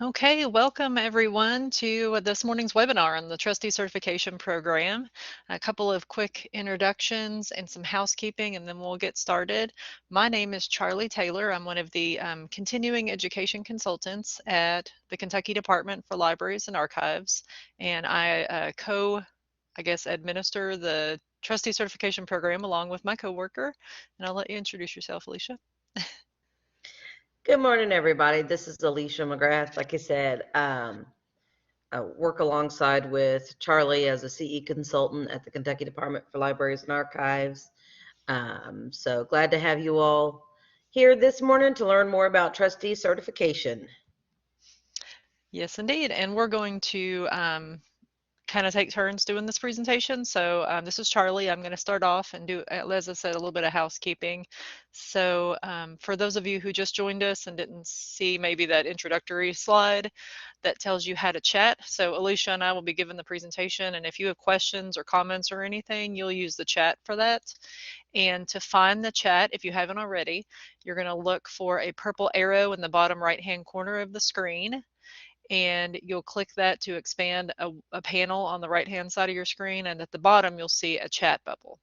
Okay, welcome everyone to this morning's webinar on the Trustee Certification Program. A couple of quick introductions and some housekeeping, and then we'll get started. My name is Charlie Taylor. I'm one of the continuing education consultants at the Kentucky Department for Libraries and Archives, and I administer the Trustee Certification Program along with my coworker. And I'll let you introduce yourself, Alicia. Good morning, everybody. This is Alicia McGrath. Like I said, I work alongside with Charlie as a CE consultant at the Kentucky Department for Libraries and Archives. So glad to have you all here this morning to learn more about trustee certification. Yes, indeed. And we're going to kind of take turns doing this presentation. So this is Charlie. I'm going to start off and do, as I said, a little bit of housekeeping. So for those of you who just joined us and didn't see maybe that introductory slide that tells you how to chat. So Alicia and I will be giving the presentation, and if you have questions or comments or anything, you'll use the chat for that. And to find the chat, if you haven't already, you're going to look for a purple arrow in the bottom right-hand corner of the screen, and you'll click that to expand a panel on the right hand side of your screen, and at the bottom you'll see a chat bubble,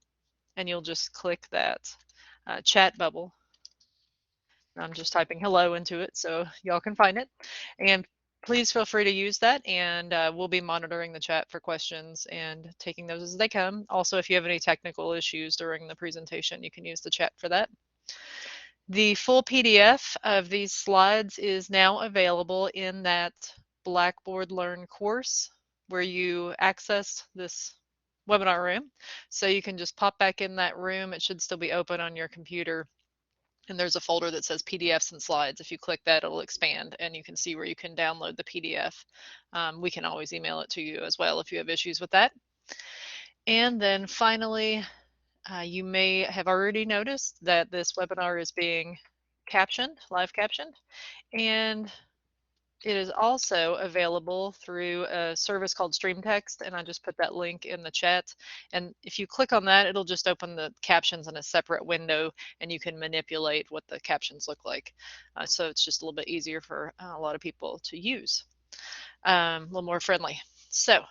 and you'll just click that chat bubble. I'm just typing hello into it so y'all can find it, and please feel free to use that, and we'll be monitoring the chat for questions and taking those as they come. Also, if you have any technical issues during the presentation, you can use the chat for that. The full PDF of these slides is now available in that Blackboard Learn course where you accessed this webinar room. So you can just pop back in that room. It should still be open on your computer. And there's a folder that says PDFs and slides. If you click that, it'll expand and you can see where you can download the PDF. We can always email it to you as well if you have issues with that. And then finally, you may have already noticed that this webinar is being captioned, live captioned, and it is also available through a service called StreamText, and I just put that link in the chat. And if you click on that, it'll just open the captions in a separate window, and you can manipulate what the captions look like. So it's just a little bit easier for a lot of people to use, a little more friendly. So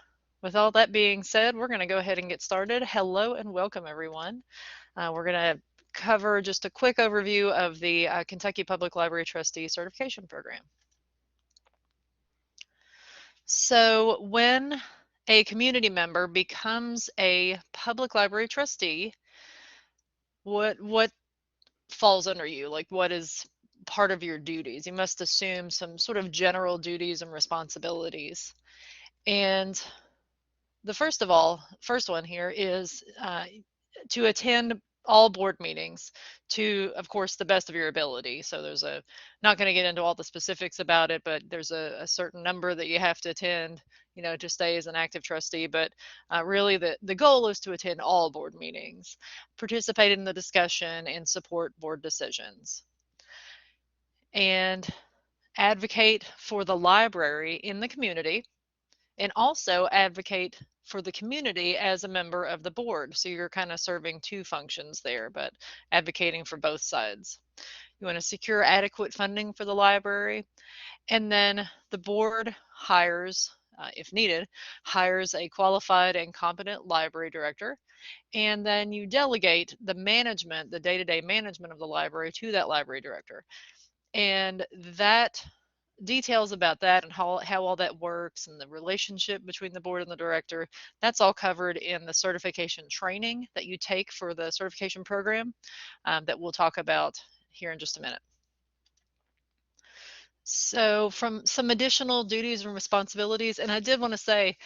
with all that being said, we're going to go ahead and get started. Hello and welcome, everyone. We're going to cover just a quick overview of the Kentucky Public Library Trustee Certification Program. So when a community member becomes a public library trustee, what falls under you? Like, what is part of your duties? You must assume some sort of general duties and responsibilities. And the first one here is to attend all board meetings to, of course, the best of your ability. So there's not going to get into all the specifics about it, but there's a certain number that you have to attend, to stay as an active trustee. But really the goal is to attend all board meetings, participate in the discussion, and support board decisions. And advocate for the library in the community, and also advocate for the community as a member of the board. So you're kind of serving two functions there, but advocating for both sides. You want to secure adequate funding for the library, and then the board hires, if needed, hires a qualified and competent library director, and then you delegate the management, the day-to-day management of the library to that library director. And that details about that and how all that works and the relationship between the board and the director, that's all covered in the certification training that you take for the certification program that we'll talk about here in just a minute. So from some additional duties and responsibilities, and I did want to say,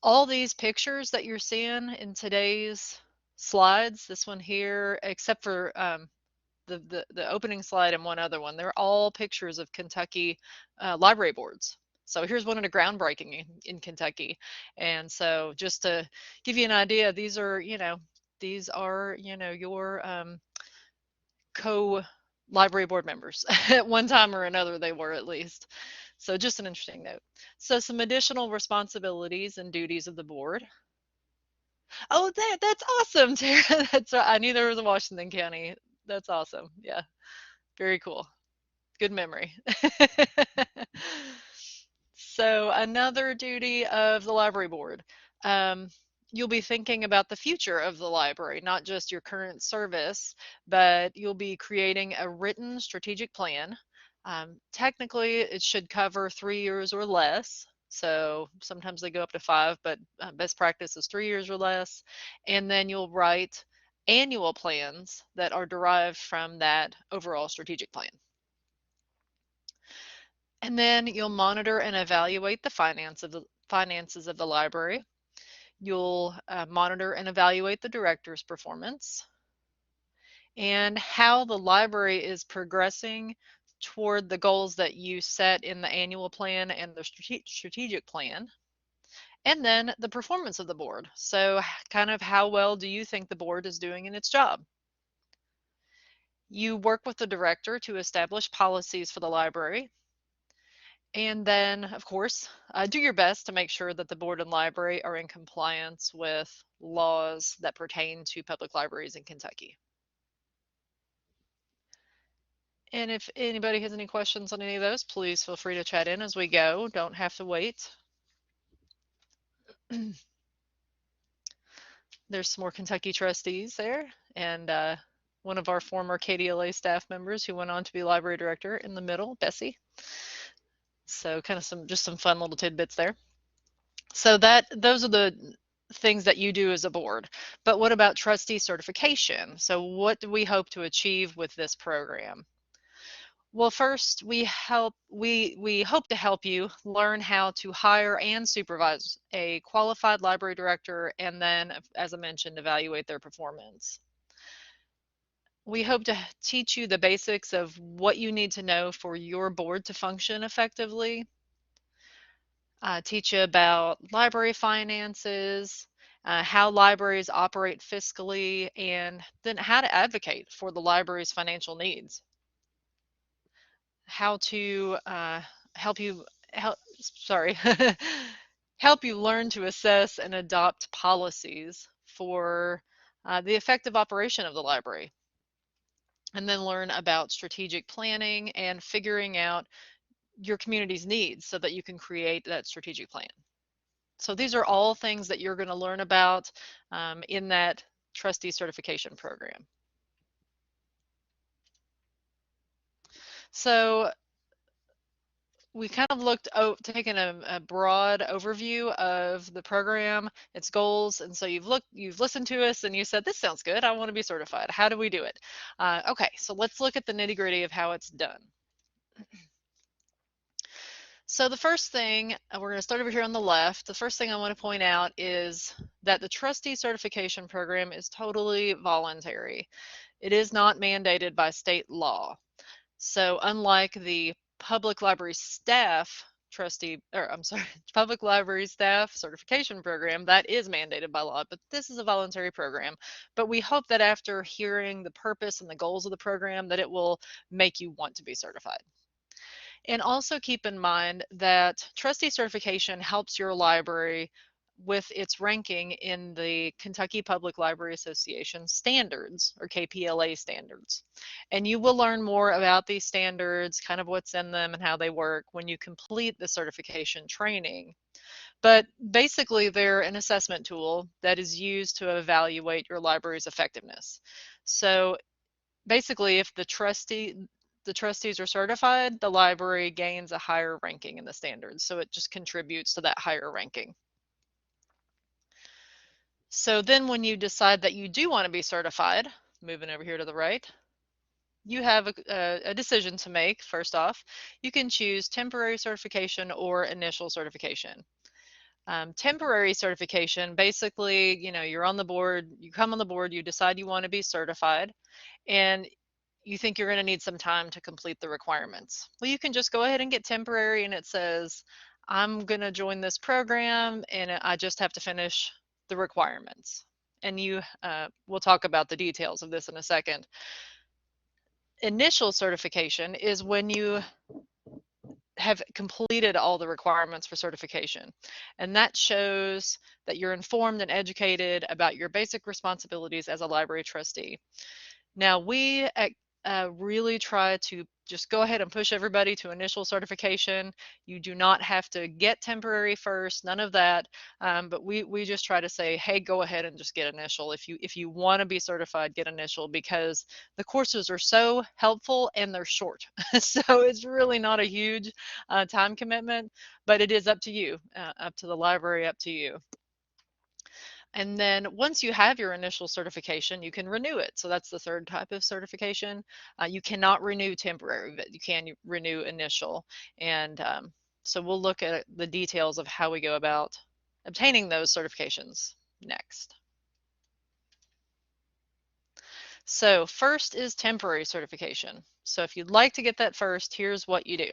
all these pictures that you're seeing in today's slides, this one here, except for the opening slide and one other one, they're all pictures of Kentucky library boards. So here's one of the groundbreaking in Kentucky. And so just to give you an idea, these are your co-library board members. At one time or another, they were, at least. So just an interesting note. So some additional responsibilities and duties of the board. Oh, that's awesome, Tara. I knew there was a Washington County. That's awesome. Yeah, very cool. Good memory. So another duty of the library board, um, you'll be thinking about the future of the library, not just your current service, but you'll be creating a written strategic plan. Technically, it should cover 3 years or less. So sometimes they go up to 5, but best practice is 3 years or less. And then you'll write annual plans that are derived from that overall strategic plan. And then you'll monitor and evaluate the finances of the library. You'll monitor and evaluate the director's performance and how the library is progressing toward the goals that you set in the annual plan and the strategic plan. And then the performance of the board. So, kind of how well do you think the board is doing in its job? You work with the director to establish policies for the library. And then, of course, do your best to make sure that the board and library are in compliance with laws that pertain to public libraries in Kentucky. And if anybody has any questions on any of those, please feel free to chat in as we go. Don't have to wait. There's some more Kentucky trustees there, and one of our former KDLA staff members who went on to be library director in the middle, Bessie. So kind of some fun little tidbits there. So those are the things that you do as a board. But what about trustee certification? So what do we hope to achieve with this program? Well, first, we hope to help you learn how to hire and supervise a qualified library director, and then, as I mentioned, evaluate their performance. We hope to teach you the basics of what you need to know for your board to function effectively. Teach you about library finances, how libraries operate fiscally, and then how to advocate for the library's financial needs. How to help you help sorry help you learn to assess and adopt policies for the effective operation of the library, and then learn about strategic planning and figuring out your community's needs so that you can create that strategic plan. So these are all things that you're going to learn about in that trustee certification program. So we kind of taken a broad overview of the program, its goals, and so you've listened to us and you said, this sounds good, I want to be certified. How do we do it? Okay, so let's look at the nitty-gritty of how it's done. So the first thing, we're going to start over here on the left. The first thing I want to point out is that the trustee certification program is totally voluntary. It is not mandated by state law. So unlike the public library staff public library staff certification program, that is mandated by law, but this is a voluntary program. But we hope that after hearing the purpose and the goals of the program, that it will make you want to be certified. And also keep in mind that trustee certification helps your library with its ranking in the Kentucky Public Library Association standards, or KPLA standards. And you will learn more about these standards, kind of what's in them and how they work when you complete the certification training. But basically, they're an assessment tool that is used to evaluate your library's effectiveness. So basically, if the trustees are certified, the library gains a higher ranking in the standards. So it just contributes to that higher ranking. So then when you decide that you do want to be certified, moving over here to the right, you have a decision to make. First off, you can choose temporary certification or initial certification. Temporary certification, basically, you're on the board, you come on the board, you decide you want to be certified, and you think you're going to need some time to complete the requirements. Well, you can just go ahead and get temporary, and it says, I'm going to join this program, and I just have to finish the requirements. And we'll talk about the details of this in a second. Initial certification is when you have completed all the requirements for certification. And that shows that you're informed and educated about your basic responsibilities as a library trustee. Now, we at really try to just go ahead and push everybody to initial certification. You do not have to get temporary first, none of that. But we just try to say, hey, go ahead and just get initial. If you want to be certified, get initial, because the courses are so helpful and they're short. So it's really not a huge time commitment, but it is up to you, up to the library, up to you. And then once you have your initial certification, you can renew it. So that's the third type of certification. You cannot renew temporary, but you can renew initial. And so we'll look at the details of how we go about obtaining those certifications next. So first is temporary certification. So if you'd like to get that first, here's what you do.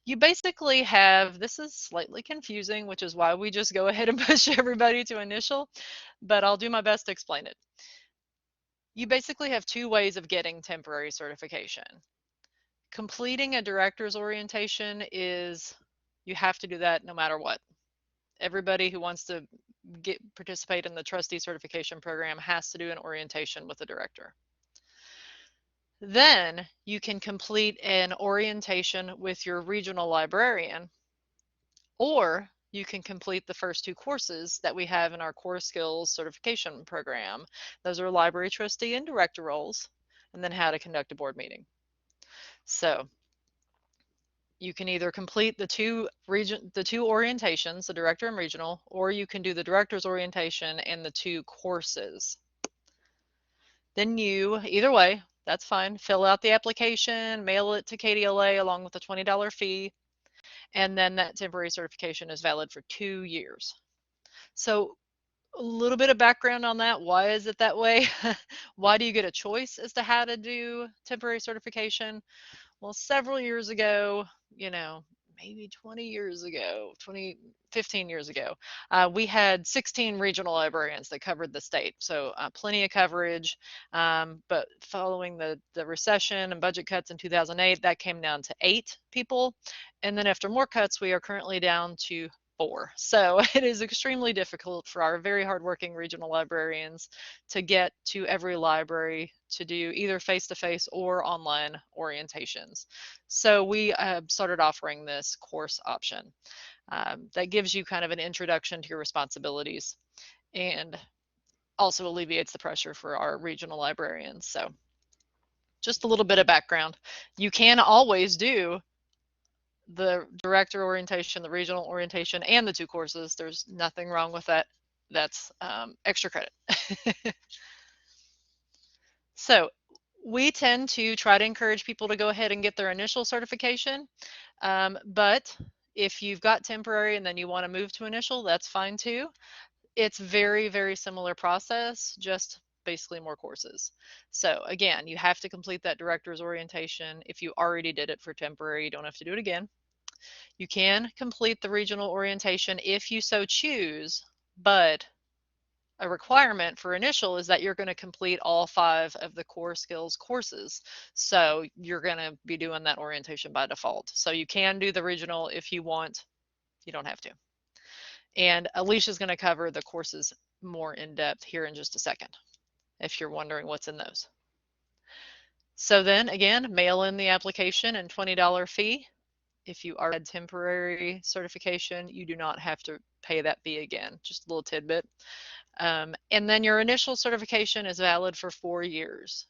You basically have, this is slightly confusing, which is why we just go ahead and push everybody to initial, but I'll do my best to explain it. You basically have two ways of getting temporary certification. Completing a director's orientation is, you have to do that no matter what. Everybody who wants to participate in the trustee certification program has to do an orientation with the director. Then you can complete an orientation with your regional librarian, or you can complete the first two courses that we have in our core skills certification program. Those are library trustee and director roles, and then how to conduct a board meeting. So you can either complete the two orientations, the director and regional, or you can do the director's orientation and the two courses. Then you, either way, that's fine, fill out the application, mail it to KDLA along with a $20 fee, and then that temporary certification is valid for 2 years. So a little bit of background on that. Why is it that way? Why do you get a choice as to how to do temporary certification? Well, several years ago, maybe 20 years ago, 15 years ago, we had 16 regional librarians that covered the state. So plenty of coverage. But following the recession and budget cuts in 2008, that came down to 8 people. And then after more cuts, we are currently down to 4. So it is extremely difficult for our very hardworking regional librarians to get to every library to do either face-to-face or online orientations. So we started offering this course option that gives you kind of an introduction to your responsibilities and also alleviates the pressure for our regional librarians. So just a little bit of background. You can always do the director orientation, the regional orientation, and the two courses. There's nothing wrong with that. That's extra credit. So we tend to try to encourage people to go ahead and get their initial certification. But if you've got temporary and then you want to move to initial, that's fine too. It's very, very similar process, just basically more courses. So again, you have to complete that director's orientation. If you already did it for temporary, you don't have to do it again. You can complete the regional orientation if you so choose, but a requirement for initial is that you're going to complete all 5 of the core skills courses. So you're going to be doing that orientation by default. So you can do the regional if you want, you don't have to. And Alicia's going to cover the courses more in depth here in just a second, if you're wondering what's in those. So then again, mail in the application and $20 fee. If you are had temporary certification, you do not have to pay that fee again. Just a little tidbit. And then your initial certification is valid for 4 years.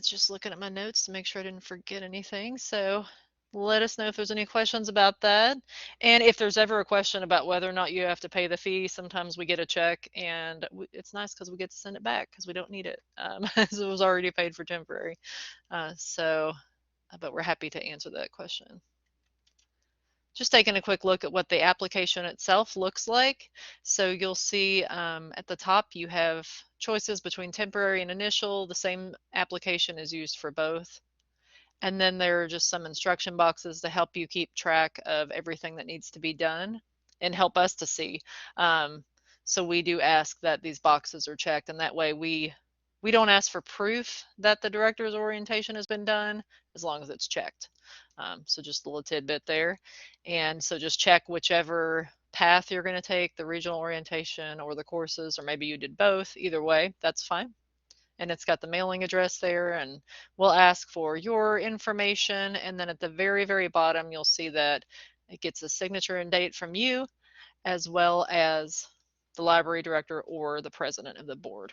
Just looking at my notes to make sure I didn't forget anything. So let us know if there's any questions about that. And if there's ever a question about whether or not you have to pay the fee, sometimes we get a check and it's nice because we get to send it back because we don't need it. So it was already paid for temporary. But we're happy to answer that question. Just taking a quick look at what the application itself looks like. So you'll see at the top you have choices between temporary and initial. The same application is used for both. And then there are just some instruction boxes to help you keep track of everything that needs to be done and help us to see. So we do ask that these boxes are checked, and that way we don't ask for proof that the director's orientation has been done as long as it's checked. So just a little tidbit there. And so just check whichever path you're going to take, the regional orientation or the courses, or maybe you did both. Either way, that's fine. And it's got the mailing address there, and we'll ask for your information. And then at the very, very bottom, you'll see that it gets a signature and date from you, as well as the library director or the president of the board.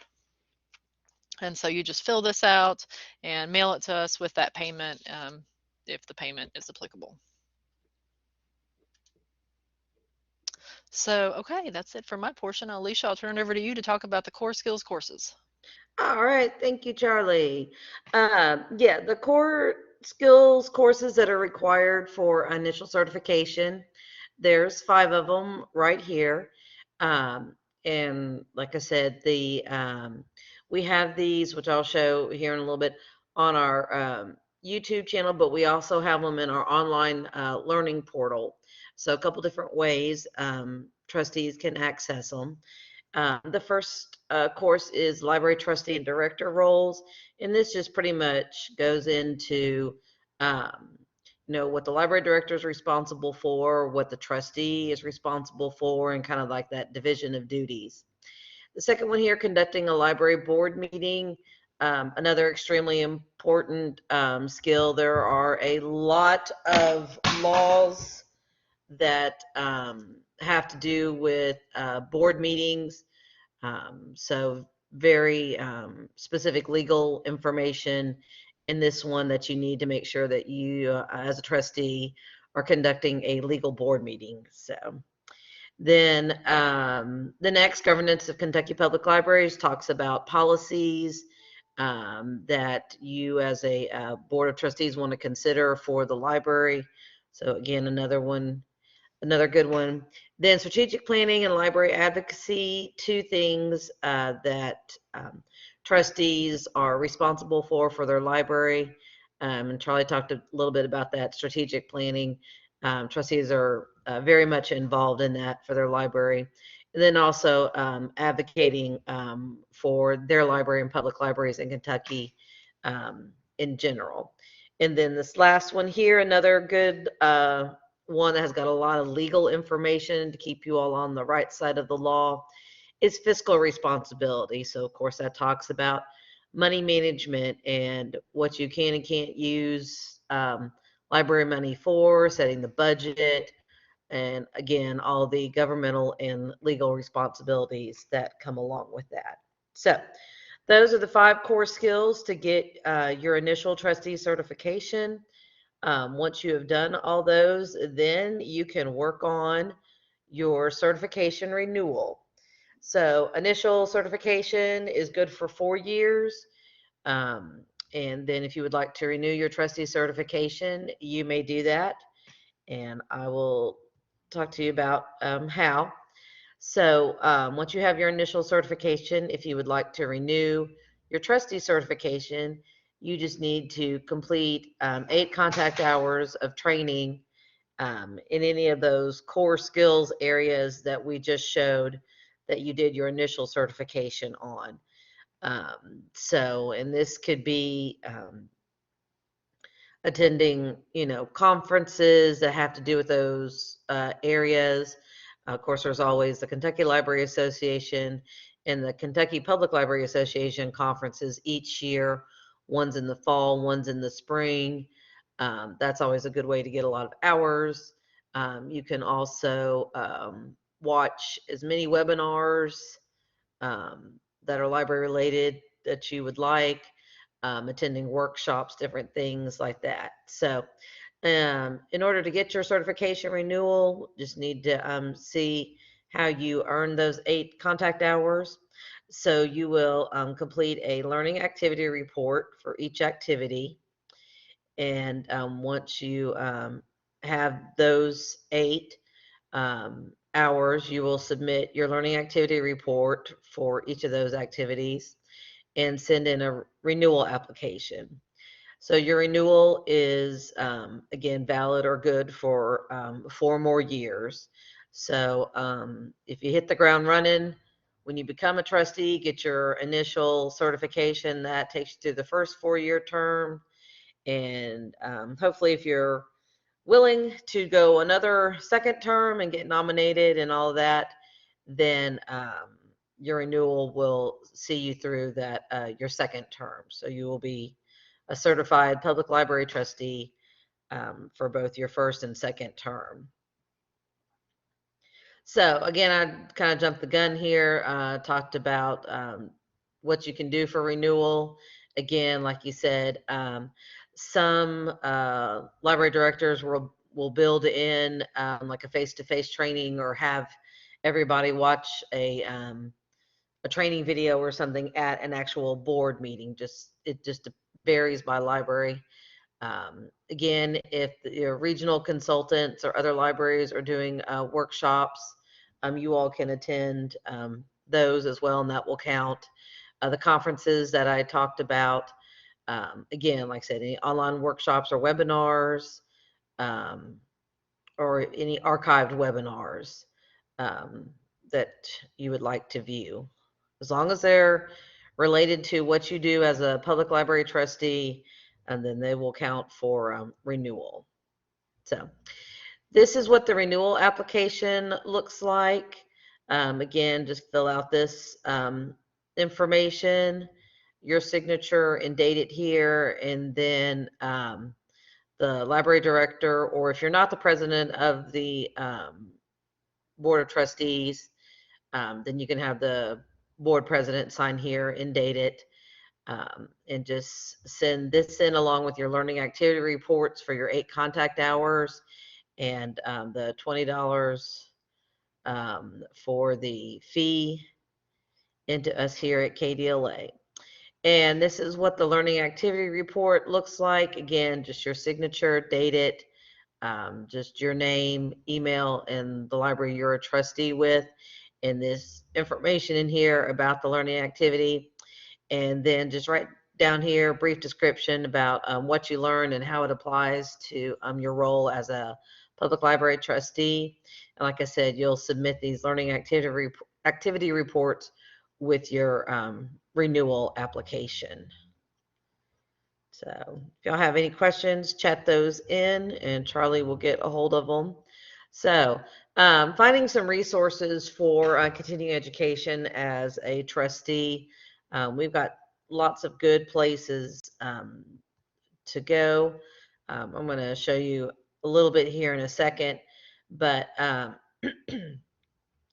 And so you just fill this out and mail it to us with that payment, if the payment is applicable. So, okay, that's it for my portion. Alicia, I'll turn it over to you to talk about the core skills courses. All right, thank you, Charlie. Yeah, the core skills courses that are required for initial certification, there's 5 of them right here. Um, and like I said, we have these, which I'll show here in a little bit, on our YouTube channel, but we also have them in our online learning portal. So a couple different ways trustees can access them. The first course is library trustee and director roles, and this just pretty much goes into what the library director is responsible for, what the trustee is responsible for, and kind of like that division of duties. The second one here, conducting a library board meeting, another extremely important skill. There are a lot of laws that have to do with board meetings, so very specific legal information in this one that you need to make sure that you, as a trustee, are conducting a legal board meeting. So then the next, governance of Kentucky Public Libraries, talks about policies that you as a board of trustees want to consider for the library. So again, another good one. Then strategic planning and library advocacy, two things that trustees are responsible for their library. And Charlie talked a little bit about that strategic planning. Trustees are very much involved in that for their library. And then also advocating for their library and public libraries in Kentucky in general. And then this last one here, another good one that has got a lot of legal information to keep you all on the right side of the law, is fiscal responsibility. So, of course, that talks about money management and what you can and can't use library money for, setting the budget, and again, all the governmental and legal responsibilities that come along with that. So, those are the 5 core skills to get your initial trustee certification. Once you have done all those, then you can work on your certification renewal. So initial certification is good for 4 years. Um, and then if you would like to renew your trustee certification, you may do that. And I will talk to you about how. So once you have your initial certification, if you would like to renew your trustee certification, you just need to complete 8 contact hours of training in any of those core skills areas that we just showed that you did your initial certification on. And this could be attending, conferences that have to do with those areas. Of course, there's always the Kentucky Library Association and the Kentucky Public Library Association conferences each year. One's in the fall, one's in the spring. That's always a good way to get a lot of hours. You can also watch as many webinars that are library related that you would like, attending workshops, different things like that. So in order to get your certification renewal, just need to see how you earn those 8 contact hours. So you will complete a learning activity report for each activity. And once you have those 8 hours, you will submit your learning activity report for each of those activities and send in a renewal application. So your renewal is, again, valid or good for 4 more years. So if you hit the ground running, when you become a trustee, get your initial certification, that takes you through the first 4-year term. And hopefully, if you're willing to go another second term and get nominated and all of that, then your renewal will see you through that your second term. So you will be a certified public library trustee for both your first and second term. So again, I kind of jumped the gun here, talked about what you can do for renewal. Again, like you said, some library directors will build in like a face-to-face training or have everybody watch a training video or something at an actual board meeting. It just varies by library. Again, if your regional consultants or other libraries are doing workshops, you all can attend those as well, and that will count. The conferences that I talked about, again, like I said, any online workshops or webinars, um, or any archived webinars um, that you would like to view. As long as they're related to what you do as a public library trustee, and then they will count for renewal. So this is what the renewal application looks like. Again, just fill out this information, your signature, and date it here, and then the library director, or if you're not the president of the board of trustees, then you can have the board president sign here and date it. And just send this in along with your learning activity reports for your 8 contact hours and the $20 for the fee into us here at KDLA. And this is what the learning activity report looks like. Again, just your signature, date it, just your name, email, and the library you're a trustee with, and this information in here about the learning activity. And then just write down here a brief description about what you learned and how it applies to your role as a public library trustee. And like I said, you'll submit these learning activity reports with your renewal application. So if y'all have any questions, chat those in and Charlie will get a hold of them. So finding some resources for continuing education as a trustee. We've got lots of good places to go. I'm going to show you a little bit here in a second, but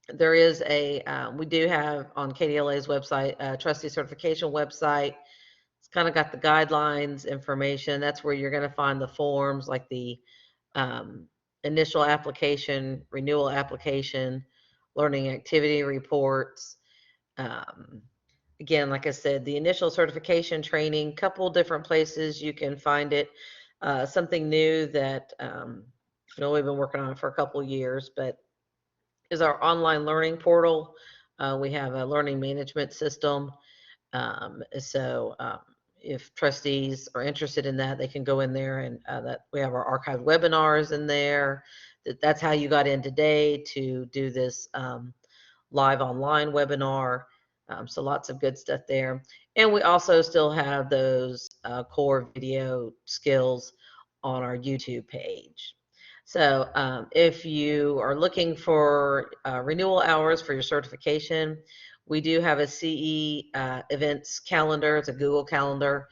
there is we do have on KDLA's website, a trustee certification website. It's kind of got the guidelines information. That's where you're going to find the forms like the initial application, renewal application, learning activity reports. Um, Again, like I said, the initial certification training, couple different places you can find it. Something new that we've been working on for a couple years, but is our online learning portal. We have a learning management system. So if trustees are interested in that, they can go in there and that we have our archived webinars in there. That's how you got in today to do this live online webinar. So lots of good stuff there. And we also still have those core video skills on our YouTube page. So if you are looking for renewal hours for your certification, we do have a CE events calendar. It's a Google calendar.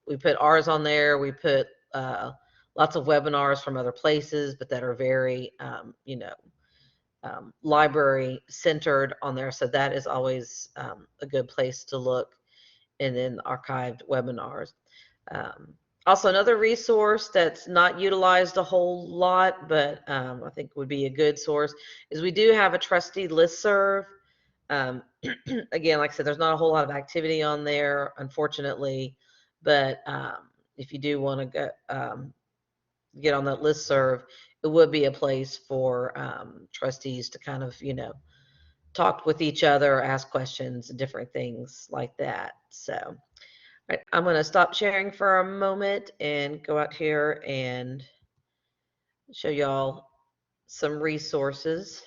We put ours on there. We put lots of webinars from other places, but that are very, library centered on there. So that is always a good place to look. And then archived webinars. Um, Also, another resource that's not utilized a whole lot, but I think would be a good source, is we do have a trustee listserv. Um, Again, like I said, there's not a whole lot of activity on there, unfortunately, but if you do want to get on that listserv, it would be a place for trustees to kind of, talk with each other, ask questions, and different things like that. So, right, I'm going to stop sharing for a moment and go out here and show y'all some resources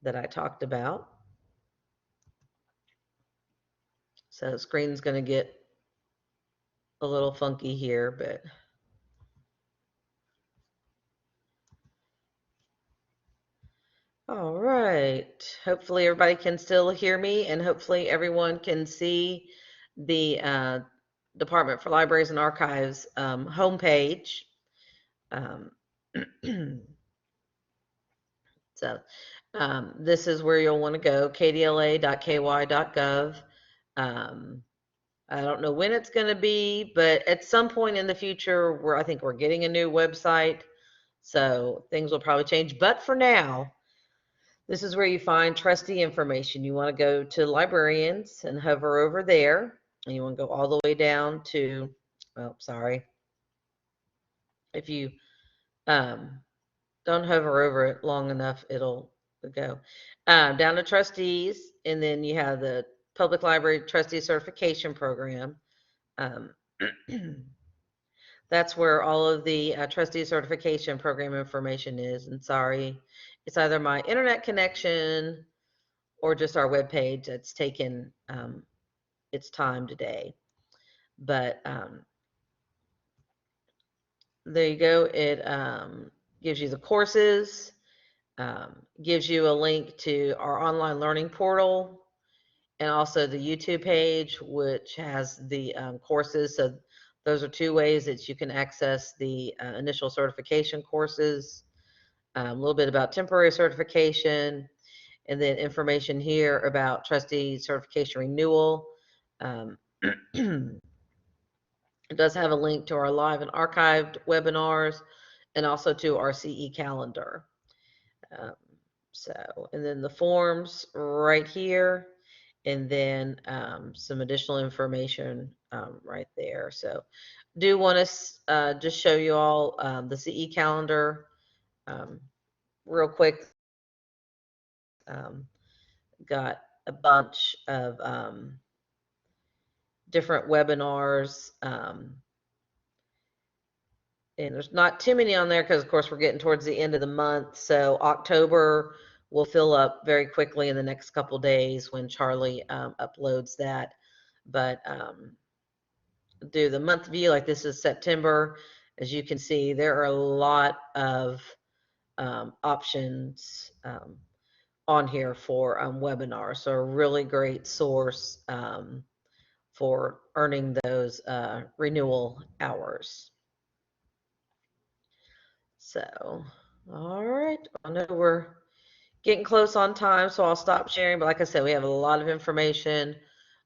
that I talked about. So the screen's going to get a little funky here, but right. Hopefully everybody can still hear me, and hopefully everyone can see the Department for Libraries and Archives homepage. Um, so this is where you'll want to go, kdla.ky.gov. Um, I don't know when it's going to be, but at some point in the future, I think we're getting a new website, so things will probably change. But for now, this is where you find trustee information. You want to go to librarians and hover over there, and you want to go all the way down to, oh, sorry, if you um, don't hover over it long enough, it'll go down to trustees, and then you have the Public Library Trustee Certification Program. Um, that's where all of the trustee certification program information is. And sorry, it's either my internet connection or just our webpage that's taken its time today. But there you go. It gives you the courses, gives you a link to our online learning portal, and also the YouTube page, which has the courses. So those are two ways that you can access the initial certification courses, a little bit about temporary certification, and then information here about trustee certification renewal. Um, it does have a link to our live and archived webinars and also to our CE calendar. Um, and then the forms right here, and then some additional information right there. So do want to just show you all the CE calendar real quick. Um, got a bunch of different webinars. And there's not too many on there because, of course, we're getting towards the end of the month. So October will fill up very quickly in the next couple days when Charlie uploads that. But do the month view, like this is September. As you can see, there are a lot of options on here for webinars. So a really great source for earning those renewal hours. So, all right. I know we're getting close on time, so I'll stop sharing. But like I said, we have a lot of information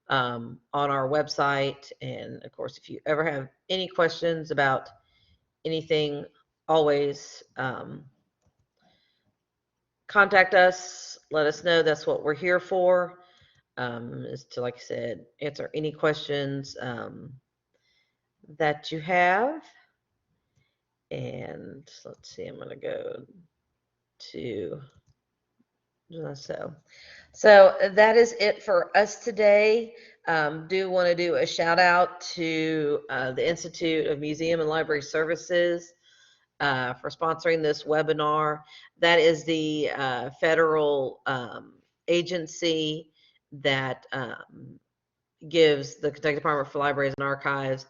on our website. And of course, if you ever have any questions about anything, always contact us. Let us know. That's what we're here for, is to, like I said, answer any questions that you have. And let's see, I'm going to go to so that is it for us today. Do want to do a shout out to the Institute of Museum and Library Services for sponsoring this webinar. That is the federal agency that gives the Kentucky Department for Libraries and Archives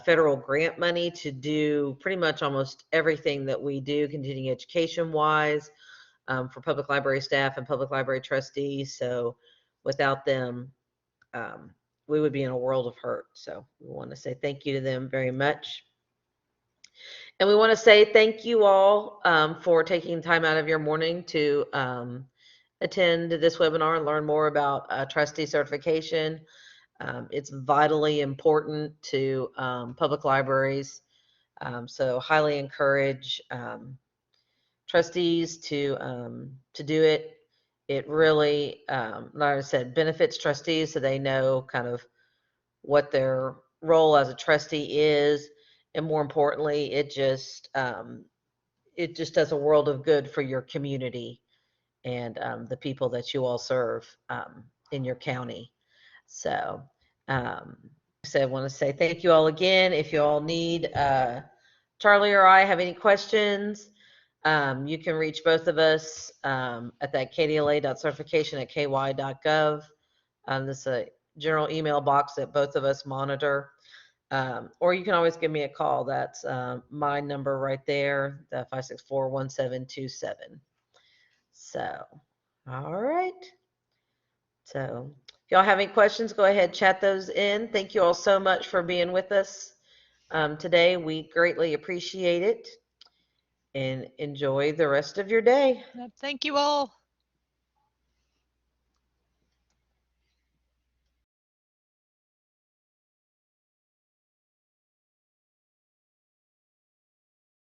federal grant money to do pretty much almost everything that we do, continuing education wise, for public library staff and public library trustees. So without them, we would be in a world of hurt. So we want to say thank you to them very much. And we want to say thank you all for taking time out of your morning to attend this webinar and learn more about trustee certification. It's vitally important to public libraries. So highly encourage trustees to do it. It really, like I said, benefits trustees so they know kind of what their role as a trustee is, and more importantly, it just does a world of good for your community and the people that you all serve in your county. So, I want to say thank you all again. If you all need Charlie or I have any questions, you can reach both of us at that kdla.certification@ky.gov. This is a general email box that both of us monitor. Or you can always give me a call. That's my number right there, the 564-1727. So, All right. So if y'all have any questions, go ahead, chat those in. Thank you all so much for being with us today. We greatly appreciate it and enjoy the rest of your day. Thank you all.